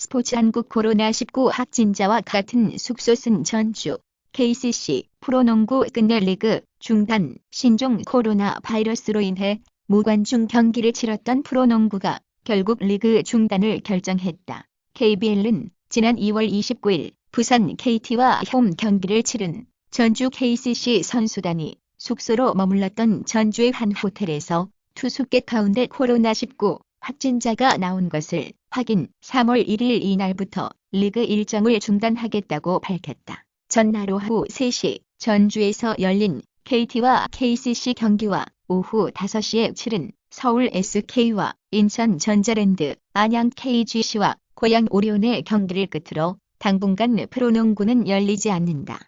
스포츠 한국 코로나19 확진자와 같은 숙소 쓴 전주 KCC 프로농구 끝내 리그 중단. 신종 코로나 바이러스로 인해 무관중 경기를 치렀던 프로농구가 결국 리그 중단을 결정했다. KBL은 지난 2월 29일 부산 KT와 홈 경기를 치른 전주 KCC 선수단이 숙소로 머물렀던 전주의 한 호텔에서 투숙객 가운데 코로나19 확진자가 나온 것을 확인. 3월 1일 이날부터 리그 일정을 중단하겠다고 밝혔다. 전날 오후 3시 전주에서 열린 KT와 KCC 경기와 오후 5시에 치른 서울 SK와 인천 전자랜드, 안양 KGC와 고양 오리온의 경기를 끝으로 당분간 프로농구는 열리지 않는다.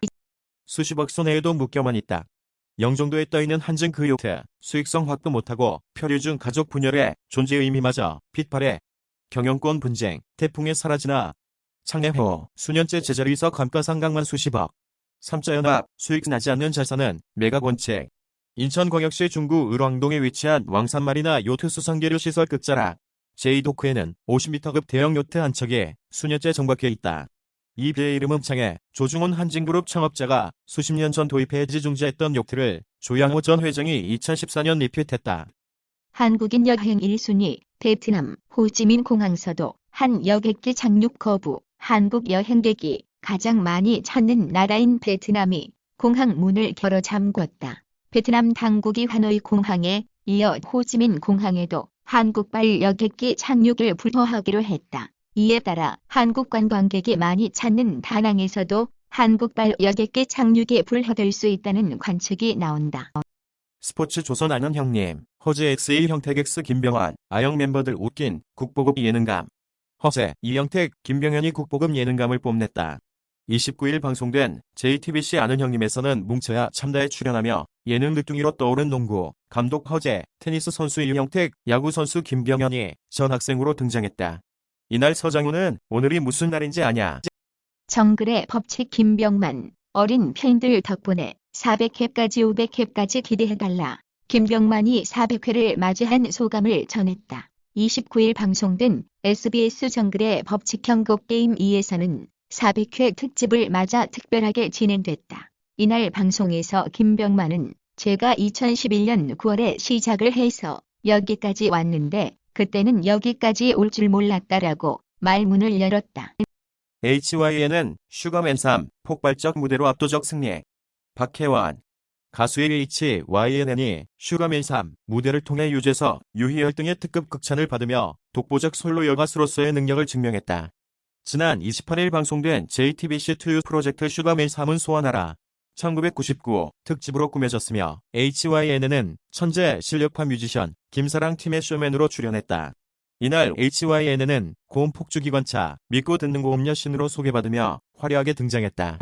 수십억 손해에도 묶여만 있다. 영종도에 떠있는 한증 그 요트 수익성 확보 못하고 표류 중 가족 분열의 존재 의미마저 빗발해 경영권 분쟁, 태풍에 사라지나 창례후 수년째 제자리에서 감가상각만 수십억. 삼자연합 수익 나지 않는 자산은 매각원칙. 인천광역시 중구 을왕동에 위치한 왕산마리나 요트 수상계류 시설 끝자락 제2도크에는 50m급 대형 요트 한 척이 수년째 정박해 있다. 이 배의 이름은 창해 조중훈 한진그룹 창업자가 수십 년 전 도입해 지중지했던 요트를 조양호 전 회장이 2014년 리핏했다. 한국인 여행 1순위 베트남 호치민 공항서도 한 여객기 착륙 거부. 한국 여행객이 가장 많이 찾는 나라인 베트남이 공항 문을 걸어 잠궜다. 베트남 당국이 하노이 공항에 이어 호치민 공항에도 한국발 여객기 착륙을 불허하기로 했다. 이에 따라 한국 관광객이 많이 찾는 다낭에서도 한국발 여객기 착륙이 불허될 수 있다는 관측이 나온다. 스포츠 조선 아는 형님, 허재 XA 형택 X 김병환, 아영 멤버들 웃긴 국보급 예능감. 허재, 이영택, 김병현이 국보급 예능감을 뽐냈다. 29일 방송된 JTBC 아는 형님에서는 뭉쳐야 참다에 출연하며 예능 늦둥이로 떠오른 농구, 감독 허재, 테니스 선수 이영택, 야구 선수 김병현이 전학생으로 등장했다. 이날 서장훈은 오늘이 무슨 날인지 아냐? 정글의 법칙 김병만, 어린 팬들 덕분에 400회까지 500회까지 기대해달라. 김병만이 400회를 맞이한 소감을 전했다. 29일 방송된 SBS 정글의 법칙 경고 게임 2에서는 400회 특집을 맞아 특별하게 진행됐다. 이날 방송에서 김병만은 제가 2011년 9월에 시작을 해서 여기까지 왔는데 그때는 여기까지 올 줄 몰랐다라고 말문을 열었다. HYN은 슈가맨 3 폭발적 무대로 압도적 승리. 박혜원. 가수의 HYN이 슈가맨 3 무대를 통해 유재석, 유희열 등의 특급 극찬을 받으며 독보적 솔로 여가수로서의 능력을 증명했다. 지난 28일 방송된 JTBC2 프로젝트 슈가맨 3은 소환하라 1999 특집으로 꾸며졌으며 HYN에는 천재 실력파 뮤지션 김사랑 팀의 쇼맨으로 출연했다. 이날 HYN에는 고음 폭주기관차 믿고 듣는 고음 여신으로 소개받으며 화려하게 등장했다.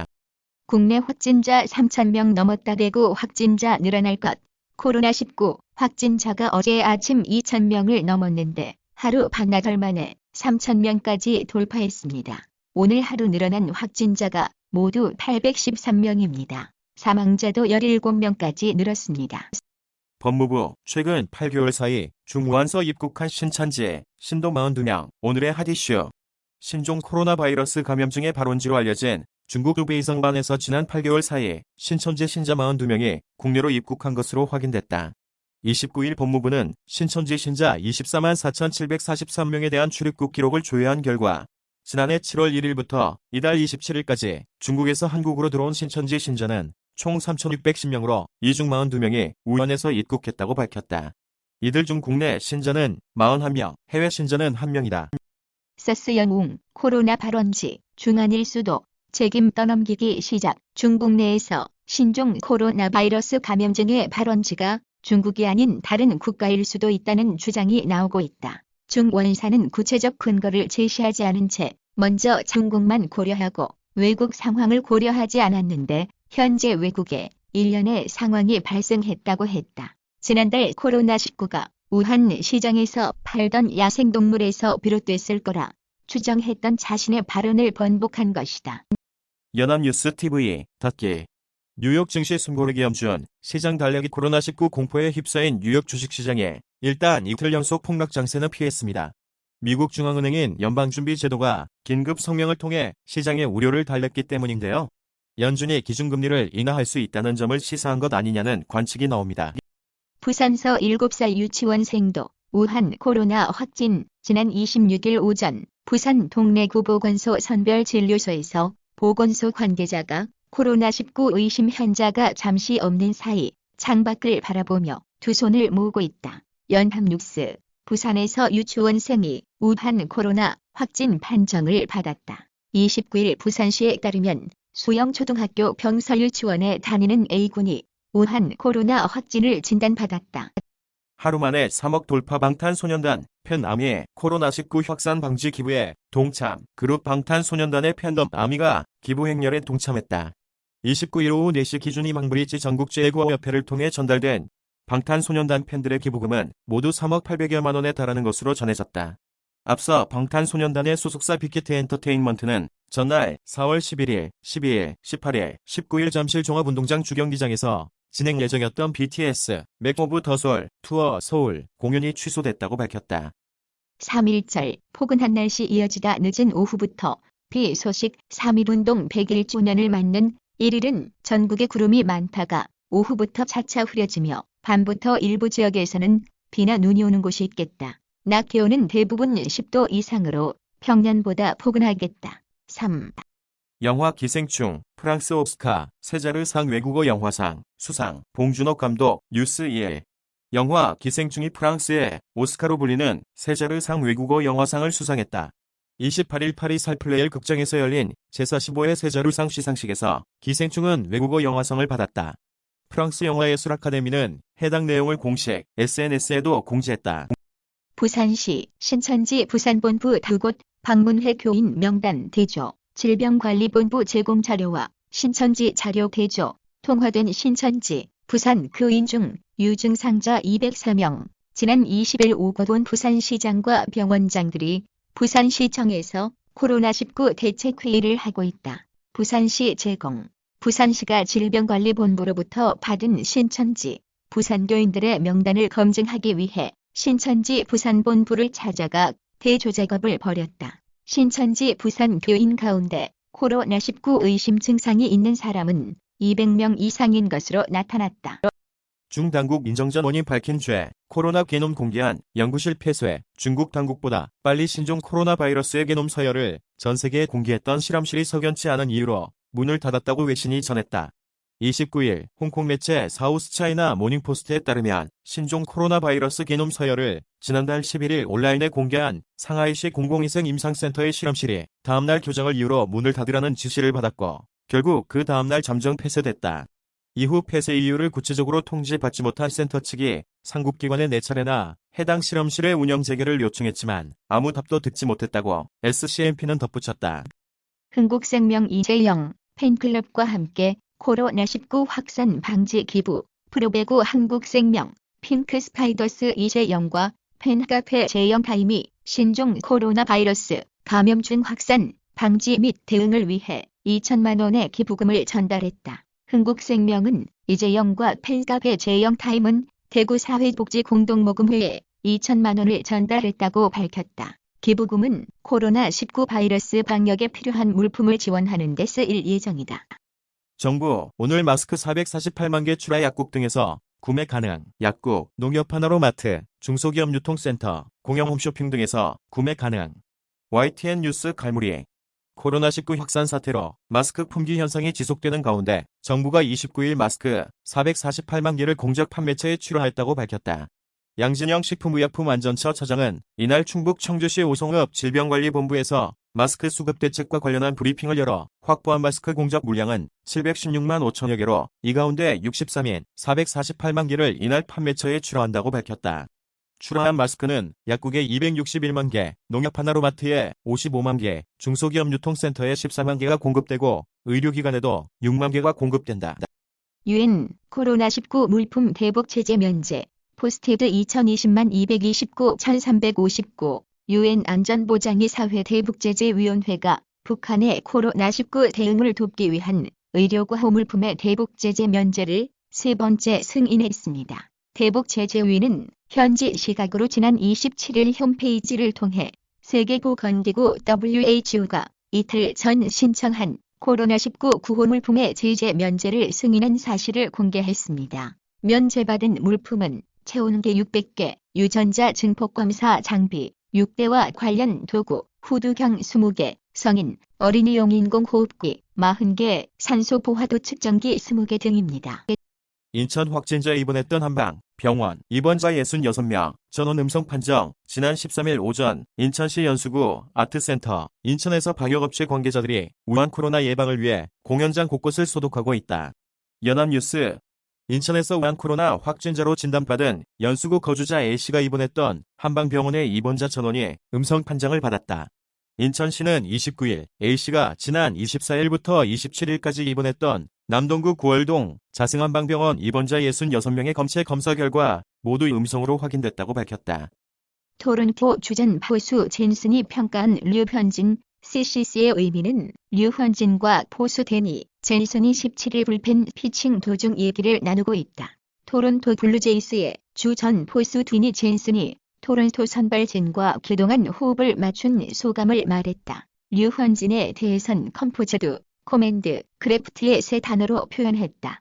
국내 확진자 3,000명 넘었다. 대구 확진자 늘어날 것. 코로나19 확진자가 어제 아침 2,000명을 넘었는데 하루 반나절 만에 3,000명까지 돌파했습니다. 오늘 하루 늘어난 확진자가 모두 813명입니다. 사망자도 17명까지 늘었습니다. 법무부 최근 8개월 사이 중우한서 입국한 신천지 신도 42명. 오늘의 핫 이슈. 신종 코로나 바이러스 감염증의 발원지로 알려진 중국 후베이성반에서 지난 8개월 사이 신천지 신자 42명이 국내로 입국한 것으로 확인됐다. 29일 법무부는 신천지 신자 24만 4,743명에 대한 출입국 기록을 조회한 결과 지난해 7월 1일부터 이달 27일까지 중국에서 한국으로 들어온 신천지 신자는 총 3,610명으로 이 중 42명이 우한에서 입국했다고 밝혔다. 이들 중 국내 신자는 41명, 해외 신자는 1명이다. 사스 영웅, 코로나 발원지, 중한일 수도, 책임 떠넘기기 시작. 중국 내에서 신종 코로나 바이러스 감염증의 발원지가 중국이 아닌 다른 국가일 수도 있다는 주장이 나오고 있다. 중원사는 구체적 근거를 제시하지 않은 채 먼저 중국만 고려하고 외국 상황을 고려하지 않았는데 현재 외국에 일련의 상황이 발생했다고 했다. 지난달 코로나19가 우한 시장에서 팔던 야생동물에서 비롯됐을 거라 추정했던 자신의 발언을 번복한 것이다. 연합뉴스 TV 닫기. 뉴욕 증시 숨고르기 염준 시장 달력이 코로나19 공포에 휩싸인 뉴욕 주식시장에 일단 이틀 연속 폭락 장세는 피했습니다. 미국 중앙은행인 연방준비제도가 긴급 성명을 통해 시장의 우려를 달랬기 때문인데요. 연준이 기준금리를 인하할 수 있다는 점을 시사한 것 아니냐는 관측이 나옵니다. 부산서 7살 유치원생도 우한 코로나 확진. 지난 26일 오전 부산 동래구보건소 선별진료소에서 보건소 관계자가 코로나19 의심 환자가 잠시 없는 사이 창밖을 바라보며 두 손을 모으고 있다. 연합뉴스. 부산에서 유치원생이 우한 코로나 확진 판정을 받았다. 29일 부산시에 따르면 수영초등학교 병설유치원에 다니는 A군이 우한 코로나 확진을 진단받았다. 하루 만에 3억 돌파 방탄소년단 팬아미의 코로나19 확산 방지 기부에 동참. 그룹 방탄소년단의 팬덤 아미가 기부 행렬에 동참했다. 29일 오후 4시 기준 희망브리지 전국재구호협회를 통해 전달된 방탄소년단 팬들의 기부금은 모두 3억 800여만 원에 달하는 것으로 전해졌다. 앞서 방탄소년단의 소속사 빅히트 엔터테인먼트는 전날 4월 11일, 12일, 18일, 19일 잠실 종합운동장 주경기장에서 진행 예정이었던 BTS 맥 오브 더 솔 투어 서울 공연이 취소됐다고 밝혔다. 3.1절 포근한 날씨 이어지다 늦은 오후부터 비 소식. 3.1운동 100일주년을 맞는 1일은 전국에 구름이 많다가 오후부터 차차 흐려지며 밤부터 일부 지역에서는 비나 눈이 오는 곳이 있겠다. 낮 기온은 대부분 10도 이상으로 평년보다 포근하겠다. 3. 영화 기생충, 프랑스 오스카, 세자르상 외국어 영화상, 수상, 봉준호 감독, 뉴스 1. 영화 기생충이 프랑스의 오스카로 불리는 세자르상 외국어 영화상을 수상했다. 28일 파리 살플레일 극장에서 열린 제45회 세자르상 시상식에서 기생충은 외국어 영화상을 받았다. 프랑스 영화예술 아카데미는 해당 내용을 공식 SNS에도 공지했다. 부산시 신천지 부산본부 2곳 방문회 교인 명단 대조. 질병관리본부 제공 자료와 신천지 자료 대조. 통화된 신천지 부산 교인 중 유증상자 204명. 지난 20일 오거돈 부산시장과 병원장들이 부산시청에서 코로나19 대책회의를 하고 있다. 부산시 제공. 부산시가 질병관리본부로부터 받은 신천지 부산교인들의 명단을 검증하기 위해 신천지 부산본부를 찾아가 대조 작업을 벌였다. 신천지 부산 교인 가운데 코로나19 의심 증상이 있는 사람은 200명 이상인 것으로 나타났다. 중당국 인정전 원인 밝힌 죄, 코로나 게놈 공개한 연구실 폐쇄. 중국 당국보다 빨리 신종 코로나 바이러스의 게놈 서열을 전 세계에 공개했던 실험실이 석연치 않은 이유로 문을 닫았다고 외신이 전했다. 29일 홍콩 매체 사우스차이나 모닝포스트에 따르면 신종 코로나 바이러스 게놈 서열을 지난달 11일 온라인에 공개한 상하이시 공공위생 임상센터의 실험실이 다음날 교정을 이유로 문을 닫으라는 지시를 받았고 결국 그 다음날 잠정 폐쇄됐다. 이후 폐쇄 이유를 구체적으로 통지받지 못한 센터 측이 상급기관에 4차례나 해당 실험실의 운영 재개를 요청했지만 아무 답도 듣지 못했다고 SCMP는 덧붙였다. 흥국생명 이재영 팬클럽과 함께 코로나19 확산 방지 기부. 프로배구 한국생명 핑크스파이더스 이재영과 팬카페 재영타임이 신종 코로나 바이러스 감염증 확산 방지 및 대응을 위해 2천만 원의 기부금을 전달했다. 흥국생명은 이재영과 팬카페 재영타임은 대구사회복지공동모금회에 2천만 원을 전달했다고 밝혔다. 기부금은 코로나19 바이러스 방역에 필요한 물품을 지원하는 데 쓰일 예정이다. 정부 오늘 마스크 448만 개 출하. 약국 등에서 구매 가능. 약국, 농협 하나로마트, 중소기업 유통센터, 공영 홈쇼핑 등에서 구매 가능. YTN 뉴스 갈무리. 코로나19 확산 사태로 마스크 품귀 현상이 지속되는 가운데 정부가 29일 마스크 448만 개를 공적 판매처에 출하했다고 밝혔다. 양진영 식품의약품안전처 처장은 이날 충북 청주시 오송읍 질병관리본부에서 마스크 수급 대책과 관련한 브리핑을 열어 확보한 마스크 공적 물량은 716만 5천여 개로 이 가운데 63인 448만 개를 이날 판매처에 출하한다고 밝혔다. 출하한 마스크는 약국에 261만 개, 농협 하나로마트에 55만 개, 중소기업 유통센터에 14만 개가 공급되고 의료기관에도 6만 개가 공급된다. UN 코로나19 물품 대북 제재 면제. 포스티드 2020만 229,359. UN 안전보장위 사회 대북제재위원회가 북한의 코로나19 대응을 돕기 위한 의료구호 물품의 대북제재 면제를 세 번째 승인했습니다. 대북제재위는 현지 시각으로 지난 27일 홈페이지를 통해 세계보건기구 WHO가 이틀 전 신청한 코로나19 구호 물품의 제재 면제를 승인한 사실을 공개했습니다. 면제받은 물품은 체온계 600개, 유전자 증폭 검사 장비 6대와 관련 도구, 후두경 20개, 성인, 어린이용 인공호흡기 40개, 산소 보화도 측정기 20개 등입니다. 인천 확진자 입원했던 한방 병원 입원자 66명 전원 음성 판정. 지난 13일 오전 인천시 연수구 아트센터 인천에서 방역업체 관계자들이 우한 코로나 예방을 위해 공연장 곳곳을 소독하고 있다. 연합뉴스. 인천에서 우한 코로나 확진자로 진단받은 연수구 거주자 A씨가 입원했던 한방병원의 입원자 전원이 음성 판정을 받았다. 인천시는 29일 A씨가 지난 24일부터 27일까지 입원했던 남동구 구월동 자승한방병원 입원자 66명의 검체 검사 결과 모두 음성으로 확인됐다고 밝혔다. 토론토 주전 포수 젠슨이 평가한 류현진 CCC의 의미는 류현진과 포수 데니 젠슨이 17일 불펜 피칭 도중 얘기를 나누고 있다. 토론토 블루제이스의 주전 포수 디니 젠슨이 토론토 선발 젠과 그동안 호흡을 맞춘 소감을 말했다. 류현진에 대해선 컴포저드, 코맨드, 크래프트의 세 단어로 표현했다.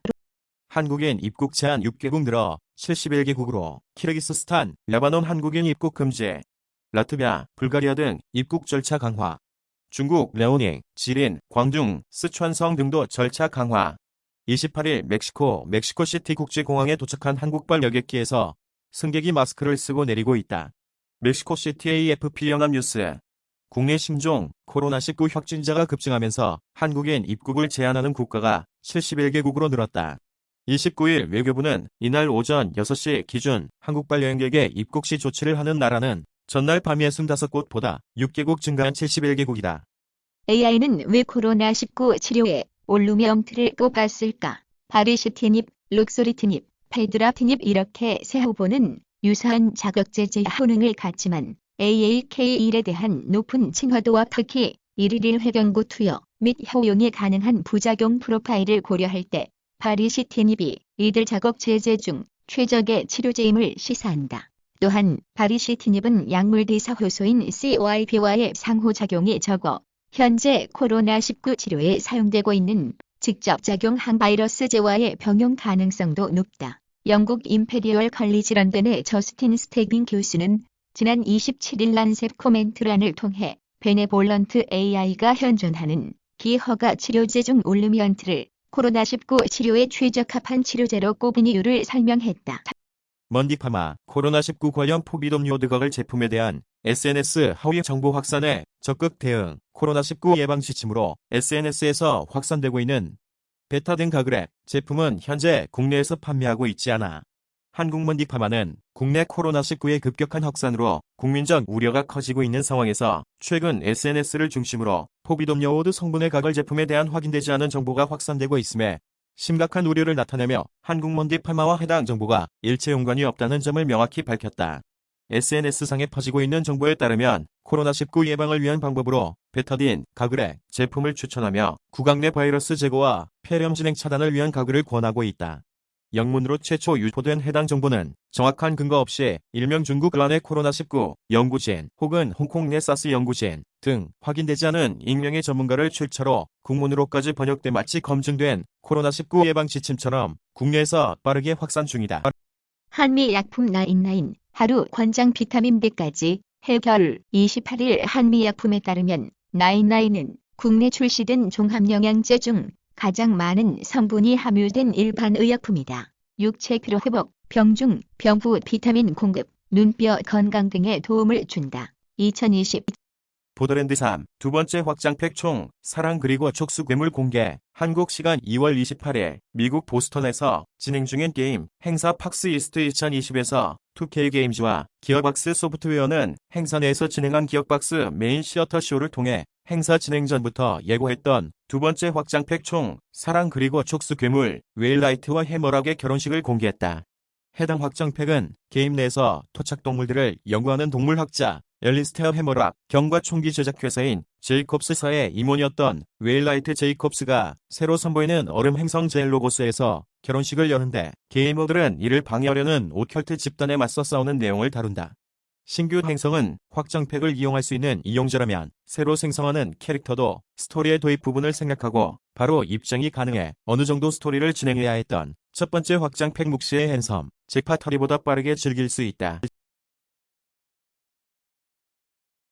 한국인 입국 제한 6개국 늘어 71개국으로 키르기스스탄, 레바논 한국인 입국 금지, 라트비아, 불가리아 등 입국 절차 강화, 중국, 레오닝, 지린, 광둥, 스촨성 등도 절차 강화. 28일 멕시코시티 국제공항에 도착한 한국발 여객기에서 승객이 마스크를 쓰고 내리고 있다. 멕시코시티 AFP 연합뉴스. 국내 신종 코로나19 확진자가 급증하면서 한국인 입국을 제한하는 국가가 71개국으로 늘었다. 29일 외교부는 이날 오전 6시 기준 한국발 여행객의 입국 시 조치를 하는 나라는 전날 밤 65곳보다 6개국 증가한 71개국이다. AI는 왜 코로나19 치료에 올루미엄트를 뽑았을까? 바리시티닙, 룩소리티닙, 페드라티닙 이렇게 세 후보는 유사한 자극제제 효능을 갖지만 AAK1에 대한 높은 친화도와 특히 일일 회경구 투여 및 효용이 가능한 부작용 프로파일을 고려할 때 바리시티닙이 이들 자극제제 중 최적의 치료제임을 시사한다. 또한 바리시티닙은 약물 대사 효소인 CYP와의 상호작용이 적어 현재 코로나19 치료에 사용되고 있는 직접 작용한 바이러스제와의 병용 가능성도 높다. 영국 임페리얼 컬리지 런던의 저스틴 스태깅 교수는 지난 27일 란셋 코멘트란을 통해 베네볼런트 AI가 현존하는 비허가 치료제 중 올루미언트를 코로나19 치료에 최적합한 치료제로 꼽은 이유를 설명했다. 먼디파마, 코로나19 관련 포비돔요 드각을 제품에 대한 SNS 허위 정보 확산에 적극 대응. 코로나19 예방 지침으로 SNS에서 확산되고 있는 베타딘 가그랩 제품은 현재 국내에서 판매하고 있지 않아 한국 먼디파마는 국내 코로나19의 급격한 확산으로 국민적 우려가 커지고 있는 상황에서 최근 SNS를 중심으로 포비돔요오드 성분의 가글 제품에 대한 확인되지 않은 정보가 확산되고 있음에 심각한 우려를 나타내며 한국 먼디파마와 해당 정보가 일체 연관이 없다는 점을 명확히 밝혔다. SNS상에 퍼지고 있는 정보에 따르면 코로나19 예방을 위한 방법으로 베타딘, 가글의 제품을 추천하며 구강 내 바이러스 제거와 폐렴 진행 차단을 위한 가글을 권하고 있다. 영문으로 최초 유포된 해당 정보는 정확한 근거 없이 일명 중국 란의 코로나19 연구진 혹은 홍콩 내 사스 연구진 등 확인되지 않은 익명의 전문가를 출처로 국문으로까지 번역돼 마치 검증된 코로나19 예방 지침처럼 국내에서 빠르게 확산 중이다. 한미약품 나인나인 하루 권장 비타민 D까지 해결. 28일 한미약품에 따르면 나인나인은 국내 출시된 종합영양제 중 가장 많은 성분이 함유된 일반 의약품이다. 육체 피로 회복, 병중, 병후 비타민 공급, 눈뼈 건강 등에 도움을 준다. 2020 보더랜드 3, 두 번째 확장팩 총 사랑 그리고 촉수 괴물 공개. 한국 시간 2월 28일 미국 보스턴에서 진행 중인 게임 행사 팍스 이스트 2020에서 2K 게임즈와 기어박스 소프트웨어는 행사 내에서 진행한 기어박스 메인 시어터 쇼를 통해 행사 진행 전부터 예고했던 두 번째 확장팩 총 사랑 그리고 촉수 괴물 웨일라이트와 해머락의 결혼식을 공개했다. 해당 확장팩은 게임 내에서 토착동물들을 연구하는 동물학자 엘리스테어 해머락 경과 총기 제작 회사인 제이콥스사의 임원이었던 웨일라이트 제이콥스가 새로 선보이는 얼음 행성 젤로고스에서 결혼식을 여는데 게이머들은 이를 방해하려는 오컬트 집단에 맞서 싸우는 내용을 다룬다. 신규 행성은 확장팩을 이용할 수 있는 이용자라면 새로 생성하는 캐릭터도 스토리의 도입 부분을 생각하고 바로 입장이 가능해 어느 정도 스토리를 진행해야 했던 첫 번째 확장팩 묵시의 행섬, 잭파터리보다 빠르게 즐길 수 있다.